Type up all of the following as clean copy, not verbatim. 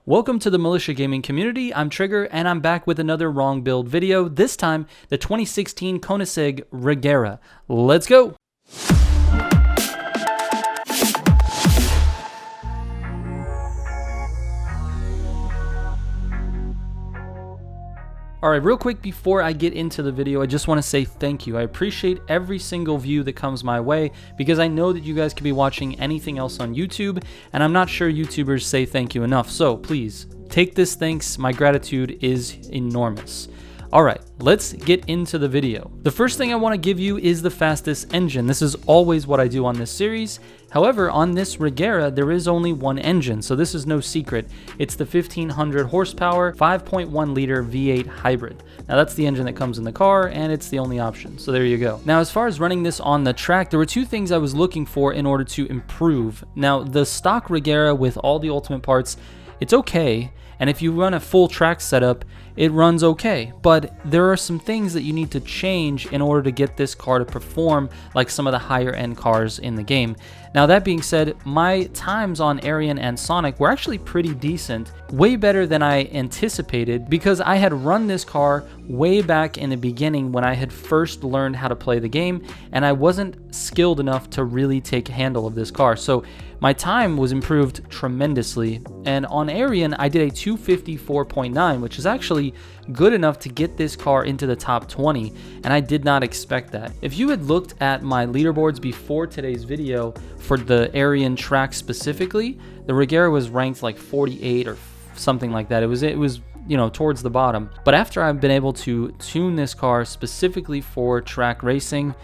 Welcome to the Militia Gaming community. I'm Trigger and I'm back with another wrong build video, this time the 2016 Koenigsegg Regera. Let's go! Alright, real quick before I get into the video, I just want to say thank you. I appreciate every single view that comes my way because I know that you guys could be watching anything else on YouTube and I'm not sure YouTubers say thank you enough. So please, take this thanks. My gratitude is enormous. Alright, let's get into the video. The first thing I want to give you is the fastest engine. This is always what I do on this series. However, on this Regera, there is only one engine, so this is no secret. It's the 1500 horsepower, 5.1 liter V8 hybrid. Now that's the engine that comes in the car, and it's the only option, so there you go. Now, as far as running this on the track, there were two things I was looking for in order to improve. Now, the stock Regera with all the ultimate parts, it's okay, and if you run a full track setup, it runs okay, but there are some things that you need to change in order to get this car to perform like some of the higher end cars in the game. Now that being said, my times on Arian and Sonic were actually pretty decent, way better than I anticipated because I had run this car way back in the beginning when I had first learned how to play the game and I wasn't skilled enough to really take handle of this car. So my time was improved tremendously, and on Arian I did a 254.9, which is actually good enough to get this car into the top 20, and I did not expect that. If you had looked at my leaderboards before today's video for the Arian track specifically, the Regera was ranked like 48 or something like that. It was you know, towards the bottom. But after I've been able to tune this car specifically for track racing,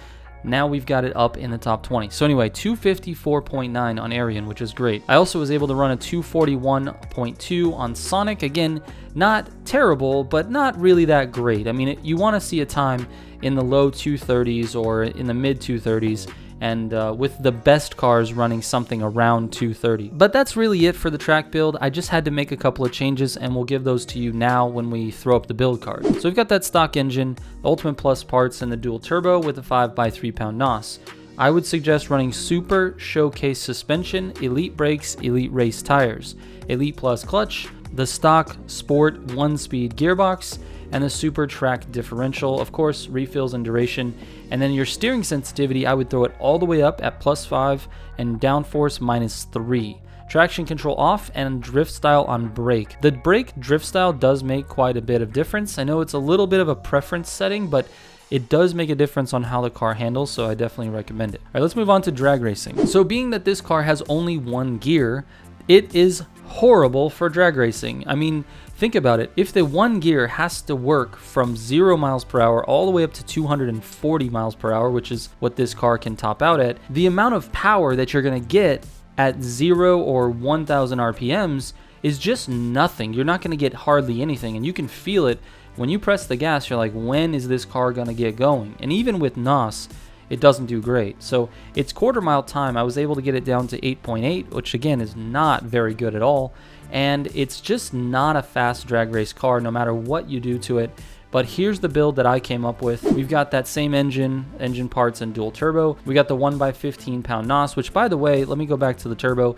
now we've got it up in the top 20. So anyway, 254.9 on Arian, which is great. I also was able to run a 241.2 on Sonic. Again, not terrible, but not really that great. I mean, you want to see a time in the low 230s or in the mid 230s, and with the best cars running something around 230. But that's really it for the track build. I just had to make a couple of changes and we'll give those to you now when we throw up the build card. So we've got that stock engine, the Ultimate Plus parts, and the dual turbo with a 5x3 pound NOS. I would suggest running Super Showcase suspension, Elite brakes, Elite race tires, Elite Plus clutch, the stock Sport 1-speed gearbox, and the Super Track differential, of course, refills and duration. And then your steering sensitivity, I would throw it all the way up at +5 and downforce -3. Traction control off and drift style on brake. The brake drift style does make quite a bit of difference. I know it's a little bit of a preference setting, but it does make a difference on how the car handles, so I definitely recommend it. All right, let's move on to drag racing. So being that this car has only one gear, it is horrible for drag racing. I mean, think about it. If the one gear has to work from 0 miles per hour all the way up to 240 miles per hour, which is what this car can top out at, the amount of power that you're going to get at 0 or 1000 RPMs is just nothing. You're not going to get hardly anything, and you can feel it when you press the gas. You're like, when is this car going to get going? And even with NOS, it doesn't do great. So its quarter mile time, I was able to get it down to 8.8, which again is not very good at all. And it's just not a fast drag race car no matter what you do to it. But here's the build that I came up with. We've got that same engine parts, and dual turbo. We got the 1x15 pound NOS, which, by the way, let me go back to the turbo.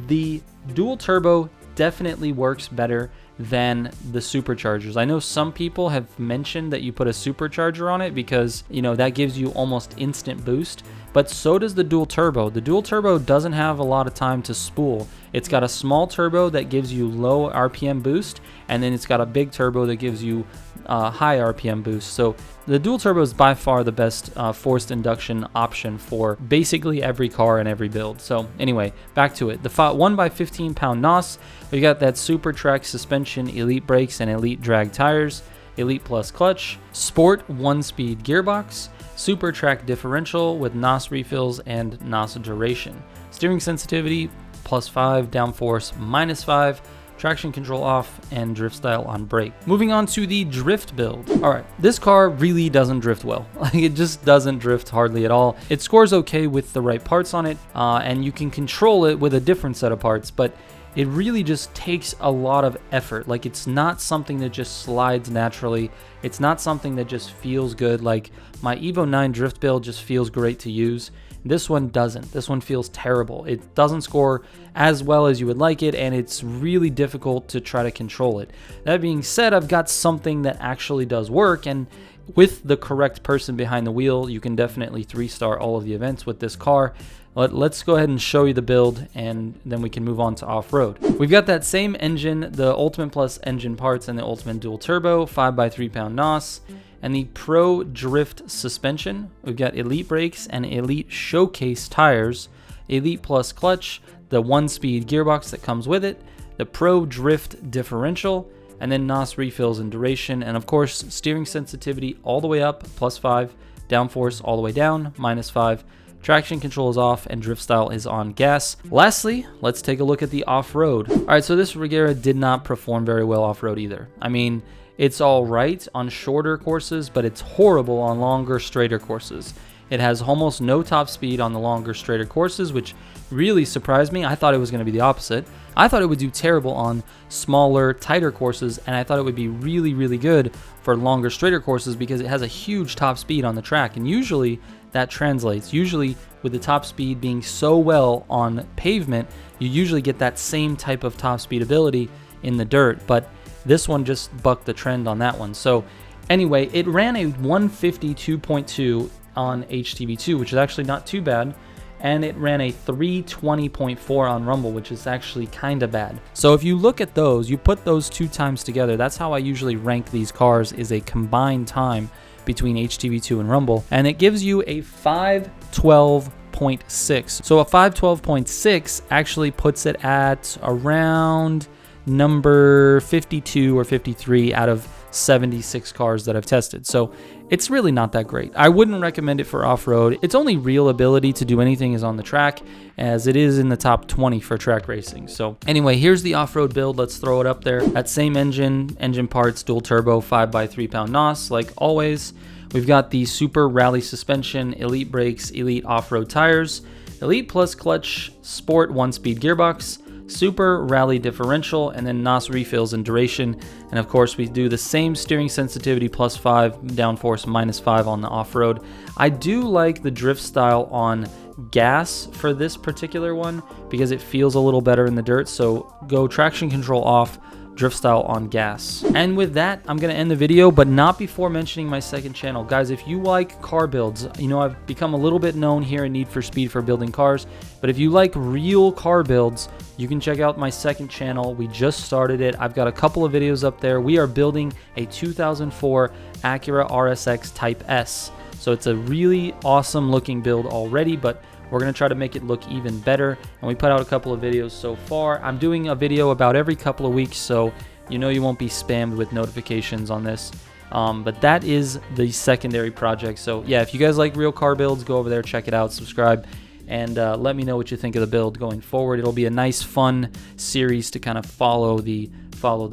The dual turbo definitely works better than the superchargers. I know some people have mentioned that you put a supercharger on it because, you know, that gives you almost instant boost, but so does the dual turbo. The dual turbo doesn't have a lot of time to spool. It's got a small turbo that gives you low RPM boost, and then it's got a big turbo that gives you high RPM boost. So the dual turbo is by far the best forced induction option for basically every car and every build. So anyway, back to it. The 1x15 pound NOS, we got that Super Track suspension, Elite brakes, and Elite drag tires, Elite Plus clutch, Sport 1-speed gearbox, Super Track differential with NOS refills and NOS duration. Steering sensitivity +5, downforce -5, traction control off, and drift style on brake. Moving on to the drift build. All right, this car really doesn't drift well. Like, it just doesn't drift hardly at all. It scores okay with the right parts on it, and you can control it with a different set of parts, but it really just takes a lot of effort. Like, it's not something that just slides naturally. It's not something that just feels good. Like, my Evo 9 drift build just feels great to use. This one doesn't. This one feels terrible. It doesn't score as well as you would like it, and it's really difficult to try to control it. That being said, I've got something that actually does work, and with the correct person behind the wheel, you can definitely 3-star all of the events with this car. Let's go ahead and show you the build, and then we can move on to off-road. We've got that same engine, the Ultimate Plus engine parts, and the Ultimate Dual Turbo 5x3 pound NOS, and the Pro Drift suspension. We've got Elite brakes and Elite Showcase tires, Elite Plus clutch, the 1-speed gearbox that comes with it, the Pro Drift differential, and then NOS refills and duration, and of course steering sensitivity all the way up, +5, downforce all the way down, -5, traction control is off, and drift style is on gas. Lastly, let's take a look at the off-road. All right, so this Regera did not perform very well off-road either. I mean, it's all right on shorter courses, but it's horrible on longer, straighter courses. It has almost no top speed on the longer, straighter courses, which really surprised me. I thought it was going to be the opposite. I thought it would do terrible on smaller, tighter courses, and I thought it would be really, really good for longer, straighter courses because it has a huge top speed on the track, and usually that translates. Usually with the top speed being so well on pavement, you usually get that same type of top speed ability in the dirt, but this one just bucked the trend on that one. So anyway, it ran a 152.2 on HTV2, which is actually not too bad, and it ran a 320.4 on Rumble, which is actually kind of bad. So if you look at those, you put those 2 times together, that's how I usually rank these cars, is a combined time between HTV2 and Rumble, and it gives you a 512.6. So a 512.6 actually puts it at around number 52 or 53 out of 76 cars that I've tested. So it's really not that great. I wouldn't recommend it for off-road. Its only real ability to do anything is on the track, as it is in the top 20 for track racing. So anyway, here's the off-road build. Let's throw it up there. That same engine parts, dual turbo, 5x3 pound NOS, like always. We've got the Super Rally suspension, Elite brakes, Elite off-road tires, Elite Plus clutch, Sport 1-speed gearbox, Super Rally differential, and then NOS refills and duration. And of course we do the same steering sensitivity, +5, downforce -5 on the off-road. I do like the drift style on gas for this particular one because it feels a little better in the dirt. So go traction control off, drift style on gas. And with that, I'm gonna end the video, but not before mentioning my second channel. Guys, if you like car builds, you know, I've become a little bit known here in Need for Speed for building cars, but if you like real car builds, you can check out my second channel. We just started it. I've got a couple of videos up there. We are building a 2004 Acura RSX Type S. So it's a really awesome looking build already, but we're going to try to make it look even better, and we put out a couple of videos so far. I'm doing a video about every couple of weeks, so you know you won't be spammed with notifications on this. But that is the secondary project. So yeah, if you guys like real car builds, go over there, check it out, subscribe, and let me know what you think of the build going forward. It'll be a nice, fun series to kind of follow the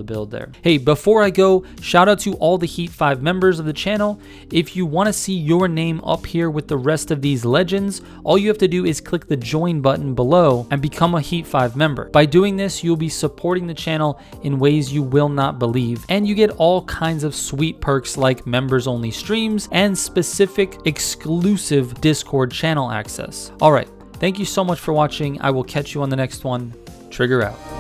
build there. Hey, before I go, shout out to all the Heat 5 members of the channel. If you want to see your name up here with the rest of these legends, all you have to do is click the join button below and become a Heat 5 member. By doing this, you'll be supporting the channel in ways you will not believe, and you get all kinds of sweet perks like members only streams and specific exclusive Discord channel access. All right, thank you so much for watching. I will catch you on the next one. Trigger out.